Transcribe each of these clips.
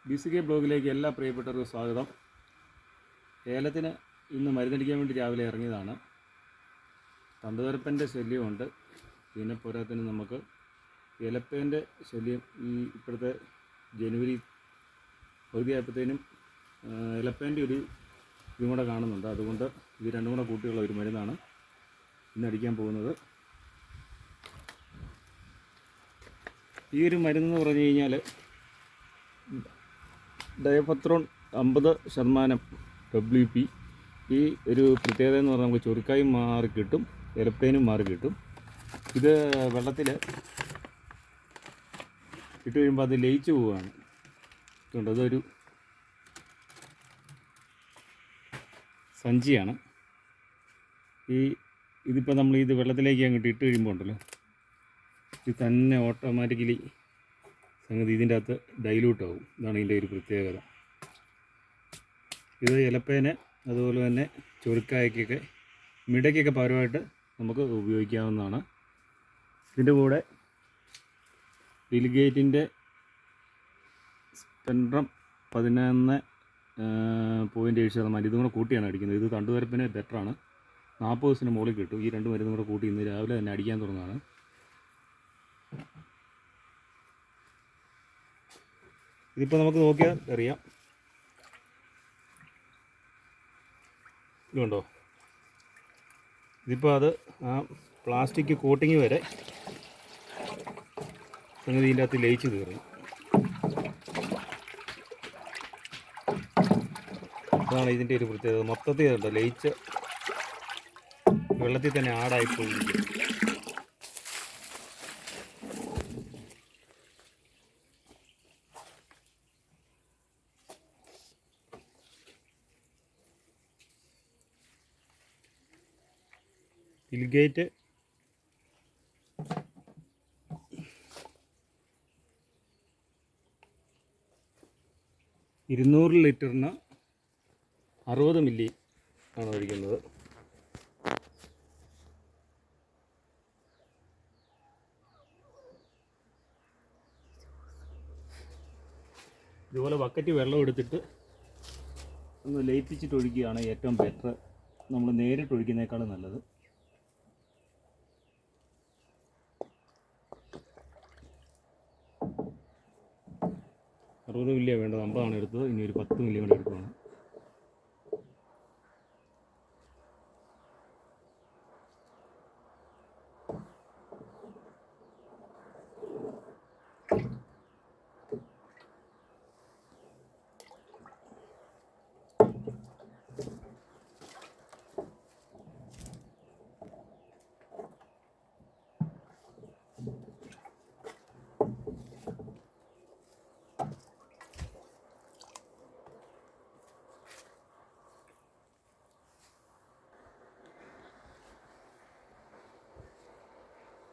BCK ബ്ലോഗിലേക്ക് എല്ലാ പ്രിയപ്പെട്ടവർക്കും സ്വാഗതം. ഏലത്തിന് ഇന്ന് മരുന്നടിക്കാൻ വേണ്ടി രാവിലെ ഇറങ്ങിയതാണ്. തണ്ടുതുരപ്പൻ്റെ ശല്യമുണ്ട്. പിന്നെ പോരാത്തിന് നമുക്ക് ഇലപ്പേൻ്റെ ശല്യം ഈ ഇപ്പോഴത്തെ ജനുവരി പകുതിയായപ്പോഴത്തേനും ഇലപ്പേൻ്റെ ഒരു ഇതും കൂടെ കാണുന്നുണ്ട്. അതുകൊണ്ട് ഇത് രണ്ടും കൂടെ കൂട്ടിയുള്ള ഒരു മരുന്നാണ് ഇന്നടിക്കാൻ പോകുന്നത്. ഈ ഒരു മരുന്നെന്ന് പറഞ്ഞു കഴിഞ്ഞാൽ ഡയഫത്രോൺ 50% WP. ഈ ഒരു പ്രത്യേകത എന്ന് പറഞ്ഞാൽ നമുക്ക് ചൊറിക്കായും മാറി കിട്ടും, ഇലപ്പേനും മാറി കിട്ടും. ഇത് വെള്ളത്തിൽ ഇട്ട് കഴിയുമ്പോൾ അത് ലയിച്ച് പോവുകയാണ്. അതുകൊണ്ട് അതൊരു സഞ്ചിയാണ്. ഇതിപ്പോൾ നമ്മൾ ഇത് വെള്ളത്തിലേക്ക് അങ്ങോട്ട് ഇട്ട് കഴിയുമ്പോൾ ഉണ്ടല്ലോ, ഇത് തന്നെ ഓട്ടോമാറ്റിക്കലി സംഗതി ഇതിൻ്റെ അകത്ത് ഡൈല്യൂട്ട് ആവും. ഇതാണ് ഇതിൻ്റെ ഒരു പ്രത്യേകത. ഇത് ഇലപ്പേന് അതുപോലെ തന്നെ ചൊറിക്കായ്ക്കൊക്കെ മിടയ്ക്കൊക്കെ പകരമായിട്ട് നമുക്ക് ഉപയോഗിക്കാവുന്നതാണ്. ഇതിൻ്റെ കൂടെ ബിൽഗേറ്റിൻ്റെ സ്പെൻഡ്രം 11.7% ഇതും കൂടെ കൂട്ടിയാണ് അടിക്കുന്നത്. ഇത് തണ്ടുതുരപ്പിന് ബെറ്ററാണ്. 40 ദിവസത്തിന് മുകളിൽ കിട്ടും. ഈ രണ്ട് മരുന്നും കൂടെ കൂട്ടി ഇന്ന് രാവിലെ തന്നെ അടിക്കാൻ തുടങ്ങുന്നതാണ്. ഇതിപ്പോൾ നമുക്ക് നോക്കിയാൽ അറിയാം. ഇതുണ്ടോ, ഇതിപ്പോൾ അത് ആ പ്ലാസ്റ്റിക് കോട്ടിങ് വരെ സംഗതി ഇതിൻ്റെ അകത്ത് ലയിച്ച് തീർന്നു. അതാണ് ഇതിൻ്റെ ഒരു പ്രത്യേകത. മൊത്തത്തിൽ ഉണ്ടോ ലയിച്ച് വെള്ളത്തിൽ തന്നെ ആടായിപ്പോയിരിക്കും. ബിൽഗേറ്റ് 200 ലിറ്ററിന് 60 മില്ലി ആണ് ഒഴിക്കുന്നത്. ഇതുപോലെ ബക്കറ്റ് വെള്ളം എടുത്തിട്ട് ഒന്ന് ലയിപ്പിച്ചിട്ട് ഒഴിക്കുകയാണ് ഏറ്റവും ബെറ്റർ. നമ്മൾ നേരിട്ട് ഒഴിക്കുന്നേക്കാളും നല്ലത്. $60 മില്ലിയാണ് വേണ്ടത്. 50 എടുത്തത്. ഇനി ഒരു 10 മില്ലി കൂടെ എടുക്കുകയാണ്.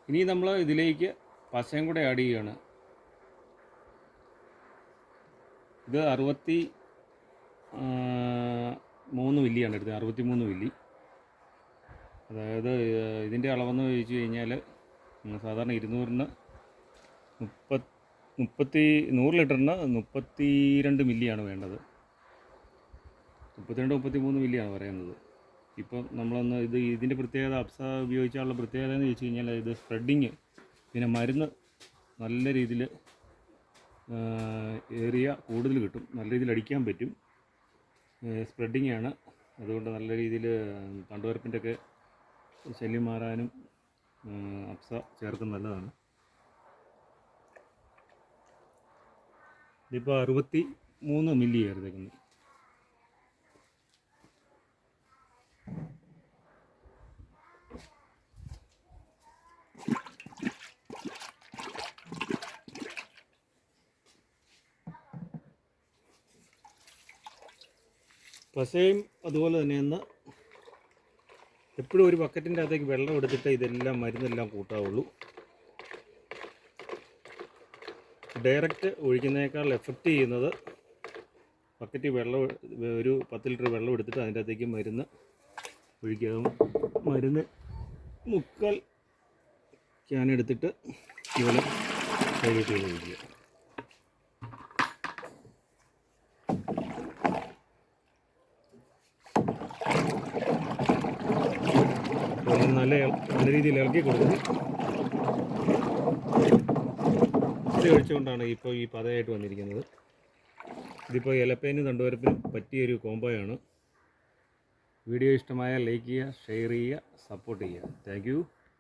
ഇനി നമ്മൾ ഇതിലേക്ക് പശയും കൂടെ ആഡ് ചെയ്യുകയാണ്. ഇത് 63 മില്ലിയാണ് എടുത്തത്. 63 മില്ലി. അതായത് ഇതിൻ്റെ അളവെന്ന് ചോദിച്ചു കഴിഞ്ഞാൽ സാധാരണ 200 ലിറ്ററിന് 32 മില്ലിയാണ് വേണ്ടത്. 32-33 മില്ലിയാണ് പറയുന്നത്. ഇപ്പം നമ്മളൊന്ന് ഇതിൻ്റെ പ്രത്യേകത അപ്സ ഉപയോഗിച്ചാലുള്ള പ്രത്യേകത എന്ന് ചോദിച്ചു കഴിഞ്ഞാൽ ഇത് സ്പ്രെഡിങ്, പിന്നെ മരുന്ന് നല്ല രീതിയിൽ ഏറിയ കൂടുതൽ കിട്ടും. നല്ല രീതിയിൽ അടിക്കാൻ പറ്റും. സ്പ്രെഡിങ് ആണ്. അതുകൊണ്ട് നല്ല രീതിയിൽ തണ്ടുതുരപ്പിൻ്റെ ഒക്കെ ശല്യം മാറാനും അപ്സ ചേർക്കുന്നത് നല്ലതാണ്. ഇതിപ്പോൾ 63 മില്ലി ചേർത്തേക്കുന്നത്. പശയും അതുപോലെ തന്നെ എപ്പോഴും ഒരു ബക്കറ്റിൻ്റെ അകത്തേക്ക് വെള്ളം എടുത്തിട്ട് ഇതെല്ലാം മരുന്നെല്ലാം കൂട്ടാവുള്ളൂ. ഡയറക്റ്റ് ഒഴിക്കുന്നതിനേക്കാൾ എഫക്റ്റ് ചെയ്യുന്നത് ബക്കറ്റ് വെള്ളം ഒരു 10 ലിറ്റർ വെള്ളം എടുത്തിട്ട് അതിൻ്റെ അകത്തേക്ക് മരുന്ന് ഒഴിക്കുക. മരുന്ന് 3/4 ക്യാൻ എടുത്തിട്ട് ഇതുപോലെ കൈവിട്ട് ഒഴിക്കുക. അങ്ങനെ നല്ല രീതിയിൽ ഇളക്കി കൊടുക്കും. ഇത് കഴിച്ചുകൊണ്ടാണ് ഇപ്പോൾ ഈ പതയായിട്ട് വന്നിരിക്കുന്നത്. ഇതിപ്പോൾ ഇലപ്പേനും തണ്ടുവരപ്പിനും പറ്റിയൊരു കോംബോയാണ്. വീഡിയോ ഇഷ്ടമായാൽ ലൈക്ക് ചെയ്യുക, ഷെയർ ചെയ്യുക, സപ്പോർട്ട് ചെയ്യുക. Thank you.